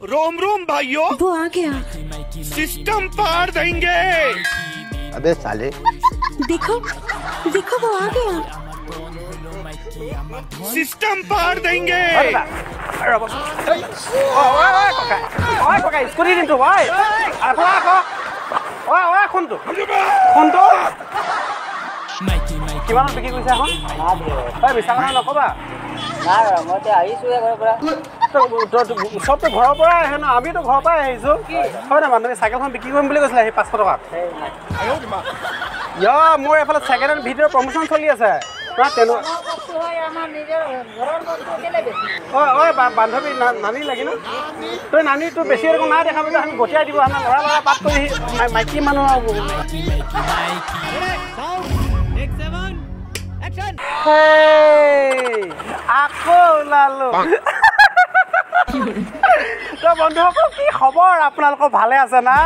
रोम रोम भाइयों, वो आ गया। सिस्टम पार देंगे। अबे साले, देखो देखो वो आ गया। सिस्टम पार देंगे। স্কুটি দিনটো ভাই আপলা আকৌ ওই কোনটো কিমানত বিক্ৰী কৰিছে এখন ভাই মিছা কথা নকবা মই আহিছোঁ ঘৰৰ পৰা চবতো ঘৰৰ পৰা আহে ন আমিতো ঘৰৰ পৰাই আহিছোঁ হয় না মানুহে চাইকেলখন বিক্ৰী কৰিম বুলি কৈছিলে সেই 500 টকাত মোৰ এইফালে ছেকেণ্ড হেণ্ড ভিডিঅ'ৰ প্ৰমোশ্যন চলি আছে বান্ধৱী নানী লাগি ন তই নানীটো বেছি ৰকম নাই দেখা আমি গঠিয়াই দিব আমাৰ ল'ৰা ল'ৰা পাত কৰি মাইকী মানুহ আকৌ ওলালো তো বন্ধুসকল কি খবৰ আপোনালোকৰ ভালে আছে না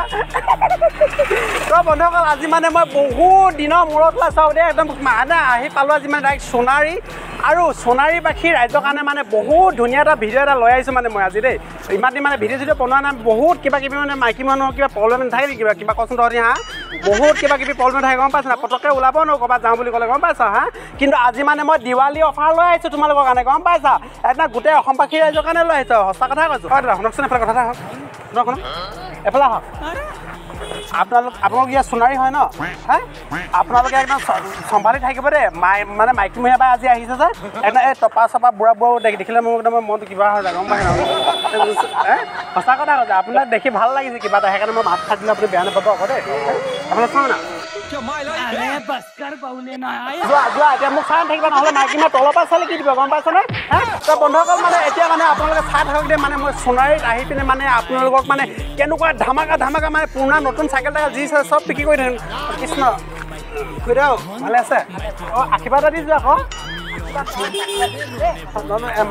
তো বন্ধুসকল আজি মানে মই বহুত দিনৰ মূৰত চাওঁ দেই একদম মানে আহি পালোঁ আজি মানে ডাইৰেক্ট সোণাৰী আৰু সোণাৰীবাসী ৰাইজৰ কাৰণে মানে বহুত ধুনীয়া এটা ভিডিঅ' এটা লৈ আহিছোঁ মানে মই আজি দেই ইমান দিন মানে ভিডিঅ' চিডিঅ' বনোৱা নাই বহুত কিবা কিবি মানে মাইকী মানুহৰ কিবা প্ৰব্লেম নাথাকে নেকি কিবা কচোন তহঁতি হা বহুত কিবা কিবি প্ৰব্লেম থাকে গম পাইছ না পটককৈ ওলাব ন ক'ৰবাত যাওঁ বুলি ক'লে গম পাইছ হা কিন্তু আজি মানে মই দিৱালী অফাৰ লৈ আহিছোঁ তোমালোকৰ কাৰণে গম পাইছা এটা গোটেই অসমবাসী ৰাইজৰ কাৰণে লৈ আহিছোঁ সঁচা কথা কৈছোঁ হয় দাদা শুনকচোন এফালে কথা এটা হওক শুনক এফালে আহক আপোনালোক ইয়াত সোণাৰী হয় ন হা আপোনালোকে একদম চম্ভালি থাকিব দেই মানে মাইকী মহিলা পৰা আজি আহিছে যে একদম এই টপা চপা বুঢ়া দেখিলে মোৰ একদম মনটো কিবা হৈ যায় গম পাই সঁচা কথা কৈছে আপোনাক দেখি ভাল লাগিছে কিবা এটা সেইকাৰণে মই মাত খাই দিলে আপুনি বেয়া নাপাব আকৌ দেই আপোনাক চাওঁ না যোৱা এতিয়া মোক চাই থাকিবা নহ'লে মাইকী মই তলৰ পৰা চালে কি দিব গম পাইছেনে হা তো বন্ধুসকল মানে এতিয়া মানে আপোনালোকে চাই থাকক দেই মানে মই সোণাৰীত আহি পিনে মানে আপোনালোকক মানে কেনেকুৱা ধামাকা মানে পুৰণা নতুন চাইকেল টাইকেল যি চব বিক্ৰী কৰি থাকিম কৃষ্ণ খুৰীদেউ ভালে আছে অঁ আশীৰ্বাদ এটা দি যোৱা আকৌ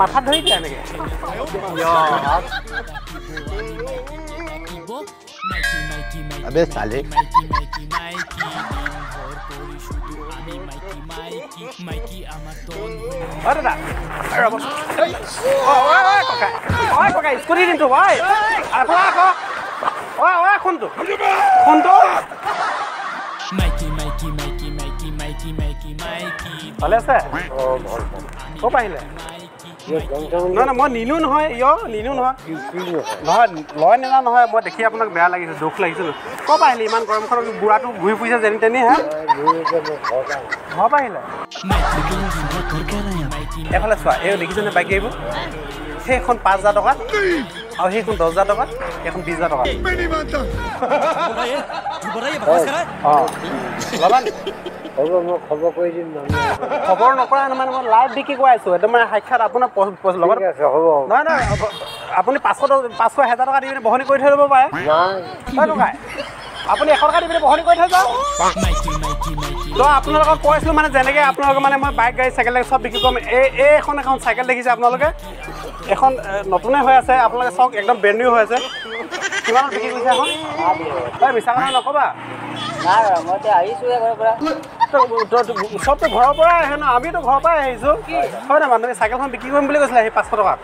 মাথাত ধৰি দিয়া এনেকৈ अबे साले দাদা ককাই স্কুটি দিনটো ভাই আপলা আকৌ কোনটো ভালে আছে ক'ৰ পৰা আহিলে নহয় মই নিনো নহয় নিনো নহয় লয় নেলা নহয় মই দেখি আপোনাক বেয়া লাগিছে দুখ লাগিছিল ক'ৰ পৰা আহিলে ইমান গৰমখনত বুঢ়াটো ঘূৰি ফুৰিছে যেনি তেনি হে ঘৰৰ পৰা আহিলে এফালে চোৱা এই দেখিছেনে বাইক আহিব সেইখন 5,000 টকাত আৰু সেইখন 10,000 টকাত এইখন 20,000 টকাত অঁ ল'বা খবৰ নকৰা মানে মই লাইভ বিক্ৰী কৰি আছোঁ একদম মানে সাক্ষাৎ আপোনাৰ লগত নহয় নহয় আপুনি 500,000 টকা দি পিনে বহনি কৰি থৈ ল'ব পাৰে ককাই আপুনি 100 টকা দি পিনে বহনি কৰি থৈ যাওক তো আপোনালোকক কৈছিলোঁ মানে যেনেকৈ আপোনালোকে মানে মই বাইক গাড়ী চাইকেল চব বিক্ৰী কৰিম এখন চাইকেল দেখিছে আপোনালোকে এখন নতুনে হৈ আছে আপোনালোকে চাওক একদম ব্ৰেণ্ড নিউ হৈ আছে কিমানত বিক্ৰী কৰিছে এখন মিছা কথা নকবা মই আহিছোঁ ঘৰৰ পৰা চবতো ঘৰৰ পৰা আহে ন আমিতো ঘৰৰ পৰাই আহিছোঁ হয় না মানুহে চাইকেলখন বিক্ৰী কৰিম বুলি কৈছিলে সেই 500 টকাত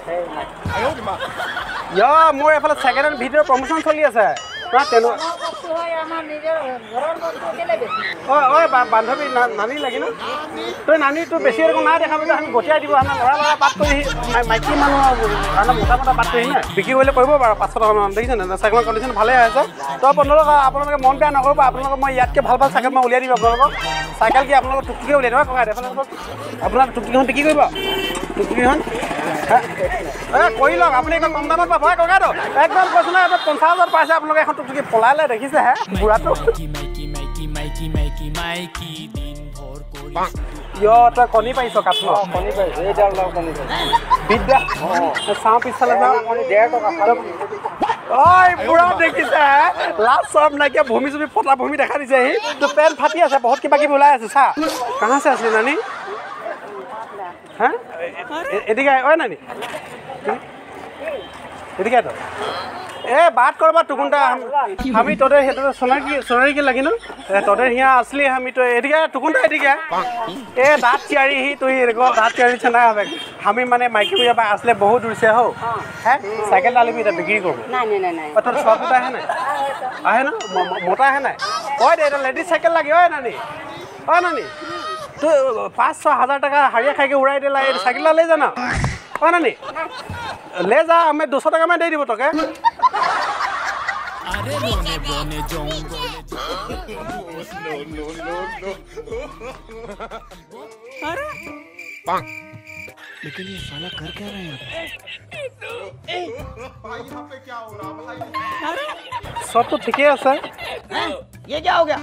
মোৰ এইফালে ছেকেণ্ড হেণ্ড ভিডিঅ'ৰ প্ৰমোশ্যন চলি আছে বান্ধৱী নানী লাগি ন তই নানীটো বেছি ৰকম নাই দেখা পালে আমি গঠিয়াই দিব আমাৰ ল'ৰা ল'ৰা পাত কৰি মাইকী মানুহ মোটা পাত কৰি না বিক্ৰী কৰিলে কৰিব বাৰু 500 টকামান দেখিছে নে চাইকেলৰ কণ্ডিশ্যন ভালে আছে তো আপোনালোকে মন বেয়া নকৰিব আপোনালোকক মই ইয়াতকৈ ভাল চাইকেল মই উলিয়াই দিম আপোনালোকক চাইকেল কি আপোনালোকক টুকটুকি উলিয়াই দিব ককাই আপোনাৰ টুকটুকিখন বিক্ৰী কৰিব টুকটুকিখন কৰি লওক আপুনি একদম কম দামত পাব ককাইটো একদম কৈছোঁ নহয় 50,000 পাইছে আপোনালোকে এখন টুকটুকি পলাইলে দেখিছে হে বুঢ়াটো তই কণী পাৰিছ কাঠ কণী পাৰিছ বিদ্যা চাওঁ পিছফালে যাওঁ 1.5 টকা ঐ বুঢ়া দেখিছে লাষ্ট চব নাইকিয়া ভূমি চুমি ফটা ভূমি দেখা দিছে সি তোৰ পেণ্ট ফাটি আছে বহুত কিবা কিবি ওলাই আছে চা কাহাঁ চে আছে নানী হা এদিকে ঐ নানী এদিকে তো ए बात करबा टुकुंटा हमी तोरे हेतो सोनारी के लगी न तोरे हिया असली हमी तो एदिया टुकुंटा एदिया ए दात चियारी ही तो एरको दात चियारी छना हबे हमी माने माइकी बुया बा असले बहुत दूर से हो हैं साइकिल डाली भी बिक्री करबो नहीं तो छोटा है ना आहे ना मोटा है ना ओए दे लेडीज साइकिल लगी ओए नानी तो 5-6 हजार टका हरिया खाई के उड़ाई देला ए साइकिल ले जाना ओ नानी ले जा मैं 200 टका में दे दिबो तके अरे रोने बोने जंगल अरे लेकिन ये साला कर क्या रहे हैं भाई यहाँ पे क्या हो रहा भाई अरे सब तो ठीक है सर ये क्या हो गया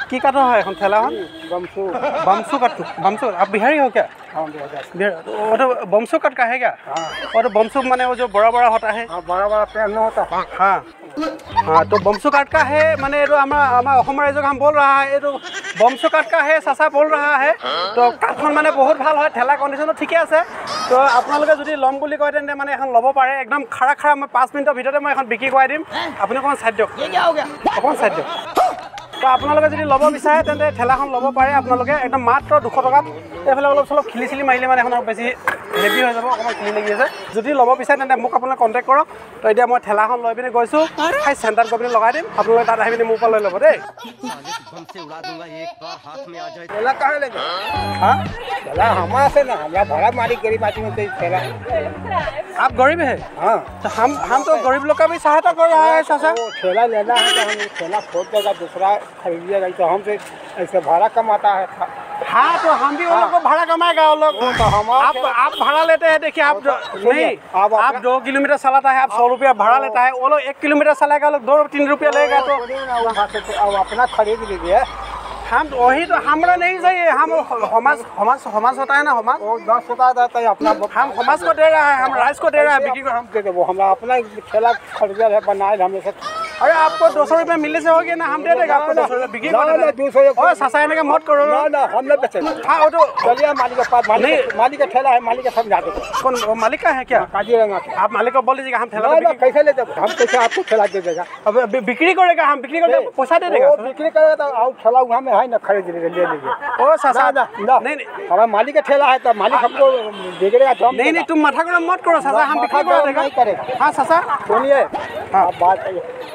की काटो है এখন ठेलाখন बमसू काटो बमसू आप बिहारी हो क्या हां बिहारी वो तो बमसू कट का है क्या और बमसू माने वो जो बड़ा होता है हां बड़ा पेड़ न होता हां तो बमसू काट का है माने ये हमारा असम राज्य हम बोल रहा है ये तो बमसू काट का है सासा बोल रहा है तो काटখন माने बहुत ভাল হয় ठेला कंडीशन ठीक আছে तो আপোনালোকে যদি লম বুলি কয় তেন্তে মানে এখন লব পাৰে একদম খাৰা মই 5 মিনিটৰ ভিতৰতে মই এখন বিক্ৰী কৰাই দিম আপুনি কোন সাহায্য ये क्या हो गया কোন সাহায্য তো আপোনালোকে যদি লব বিচাৰে তেন্তে ঠেলাখন লব পাৰে আপোনালোকে একদম মাত্ৰ 200 টকাত এফালে অলপ চলপ খিলি মাৰিলে মানে এখন বেছি হেভি হৈ যাব অকমান খিলি লাগি আছে যদি লব বিচাৰে তেন্তে মোক আপোনালোকে কন্টাক্ট কৰক তো এতিয়া মই ঠেলাখন লৈ পিনে গৈছো খাই সেন্টাৰ গৈ পিনে লগাই দিম আপোনালোকে তাত আহি পিনে মোৰ পৰা লৈ ল'ব দেই से उड़ा दूंगा एक बार हाथ में आ जाए ठेला कहाँ ले जाए हाँ ठेला हमारा से ना हमरा भाड़ा मारी गरीब आदमी से ठेला आप गरीब है हाँ तो हम तो गरीब लोग का भी सहायता कर रहा है चाचा वो ठेला लेना है तो हम ठेला खोद देगा दूसरा खरीदिएगा तो हमसे ऐसे भाड़ा कमाता है हाँ तो हम भी वो लोग को भाड़ा कमाएगा वो लोग तो हम आप भाड़ा लेते हैं देखिए आप नहीं आप 2 किलोमीटर चलाता है आप 100 रुपया भाड़ा लेता है वो लोग 1 किलोमीटर चलाएगा लोग 2-3 रुपया लेगा तो अब अपना खरीद लीजिए हम वही तो हमारा नहीं चाहिए हम हमास होता है ना हमास वो 10 होता है अपना हम हमास को दे रहा है हम राइस को दे रहा है बिक्री को हम दे दे वो हमारा अपना ठेला खरीदा है बनाए हमें से अरे आपको 200 रुपया मिलने से हो गया ना हम दे देगा आपको 200 रुपया बिक्री कर देगा 200 और ससायने का मत करो ना हम नहीं बेचेंगे हाँ वो तो चलिए मालिक के पास मालिक का ठेला है मालिक का समझा दो कौन मालिक का है क्या काजीरंगा आप मालिक को बोल दीजिएगा हम ठेला कैसे ले जाओ हम कैसे आपको ठेला दे देगा अब बिक्री करेगा हम बिक्री करके पैसा दे देगा बिक्री करेगा तो आओ ठेला वहाँ में है ना खरीद ले लीजिए ओ ससा नहीं हमारा मालिक का ठेला है तो मालिक हमको दे देगा तो नहीं तुम माथा गरम मत करो ससा हम बिक्री कर देगा नहीं करेगा हाँ ससा सुनिए हाँ बात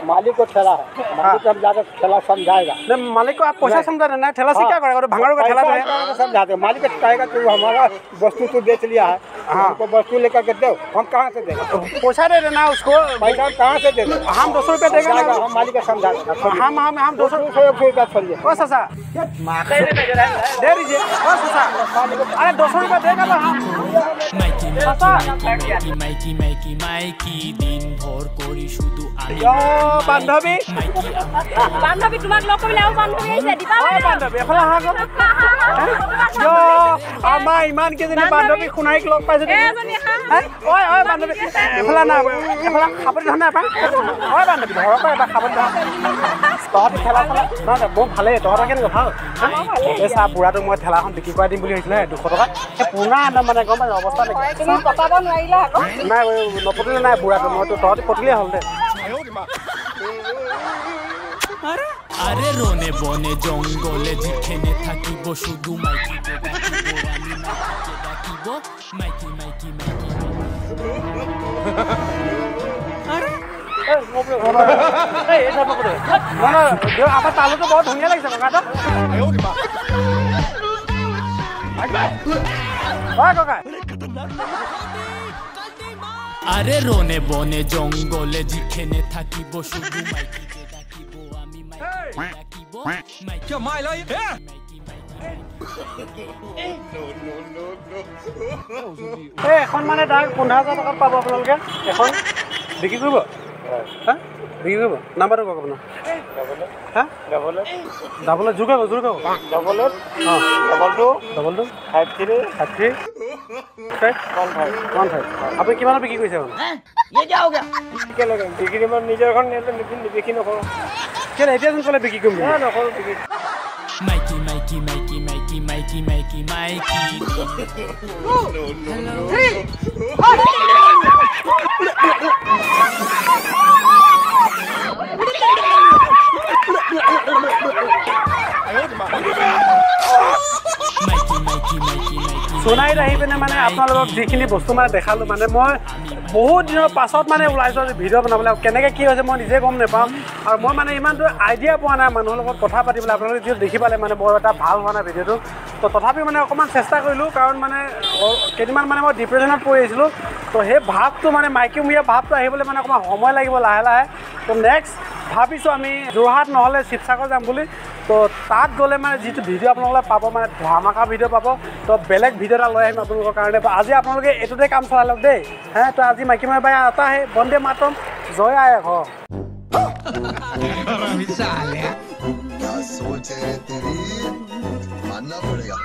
मालिक को ठेला है मालिक को हम जाकर ठेला समझाएगा नहीं मालिक को आप पैसा समझा देना ठेला से क्या करेगा भंगारों का ठेला है समझाते मालिक को कहेगा कि हमारा वस्तु तो बेच लिया है हमको वस्तु लेकर के दो हम कहाँ से देंगे पैसा दे देना उसको पैसा कहाँ से दे दो हम 200 रुपया देगा ना हम मालिक को समझा हम 200 रुपया छोड़िए ओ ससा दे दीजिए ओ ससा अरे 200 रुपया देगा ना हम মাইকি দিন ভর করি শুধু আমি বান্ধবী তোমাক লগ কৰিলে আৰু বান্ধবী আহিছে দিবা বান্ধবী এফালে আহা আমাৰ ইমান কেইজনী বান্ধবী শুনাইক লগ পাইছো ঐ বান্ধবী এফালে না এফালে খাবলৈ ধৰা নাই ঐ বান্ধবী ঘৰৰ পৰা এটা খাবলৈ ধৰা তহঁতি ঠেলা নহয় বহুত ভালেই তহঁতৰ কেনেকুৱা ভাল এই চাহ বুঢ়াটো মই ঠেলাখন বিক্ৰী কৰাই দিম বুলি ভাবিছিলে 200 টকা এই পুৰণা আনন্দ মানে গম পাই অৱস্থা তুমি পতাব নোৱাৰিলা আকৌ নাই নপতিলে নাই বুঢ়াটো মইতো তহঁতি পতিলেই হ'ল দে আরে রনে বনে জঙ্গলে যেখানে থাকিব শুধু মাইকি ডাকিব মাইকি আমাৰ তালুটো বহুত ধুনীয়া লাগিছে ককাটো ককা আরে রনে বনে জঙ্গলে যেখানে থাকিব শুধু মাইকি ডাকিব আমি মাইকি ডাকিব মাইকি মাইলাই এখন মানে তাক 15,000 টকাত পাব আপোনালোকে এখন বিক্ৰী কৰিব হা বিক্ৰী কৰিব নাম্বাৰটো কওক আপোনাৰ হা ডাবল জোৰ কৰিব डबल 53 আপুনি কিমানত বিক্ৰী কৰিছে এখন ये क्या हो गया बिक्री में निजर बिक्री नकरो কেলে এতিয়া যোন ক'লে বিক্ৰী কৰিম नकरो बिक्री মাইকি মাইকি সোণাৰীত আহি পিনে মানে আপোনালোকক যিখিনি বস্তু মানে দেখালোঁ মানে মই বহুত দিনৰ পাছত মানে ওলাইছোঁ আজি ভিডিঅ' বনাবলৈ কেনেকৈ কি হৈছে মই নিজে গম নাপাওঁ আৰু মই মানে ইমানটো আইডিয়া পোৱা নাই মানুহৰ লগত কথা পাতিবলৈ আপোনালোকে যিটো দেখি পালে মানে বৰ এটা ভাল হোৱা নাই ভিডিঅ'টো তো তথাপিও মানে অকণমান চেষ্টা কৰিলোঁ কাৰণ মানে কেইদিনমান মানে মই ডিপ্ৰেশ্যনত পৰি আহিছিলোঁ তো সেই ভাৱটো মানে মাইকীমূৰীয়া ভাৱটো আহিবলৈ মানে অকণমান সময় লাগিব লাহে লাহে তো নেক্সট ভাবিছোঁ আমি যোৰহাট নহ'লে শিৱসাগৰ যাম বুলি তো তাত গ'লে মানে যিটো ভিডিঅ' আপোনালোকে পাব মানে ধামাকা ভিডিঅ' পাব তো বেলেগ ভিডিঅ' এটা লৈ আহিম আপোনালোকৰ কাৰণে তো আজি আপোনালোকে এইটোতে কাম চলাই লওক দেই তো আজি মাইকীমূৰীয়া বাই এটা আহে বন্দে মাতৰম জয় আই ঘৰ क्या सोच है तेरी मानना पड़ेगा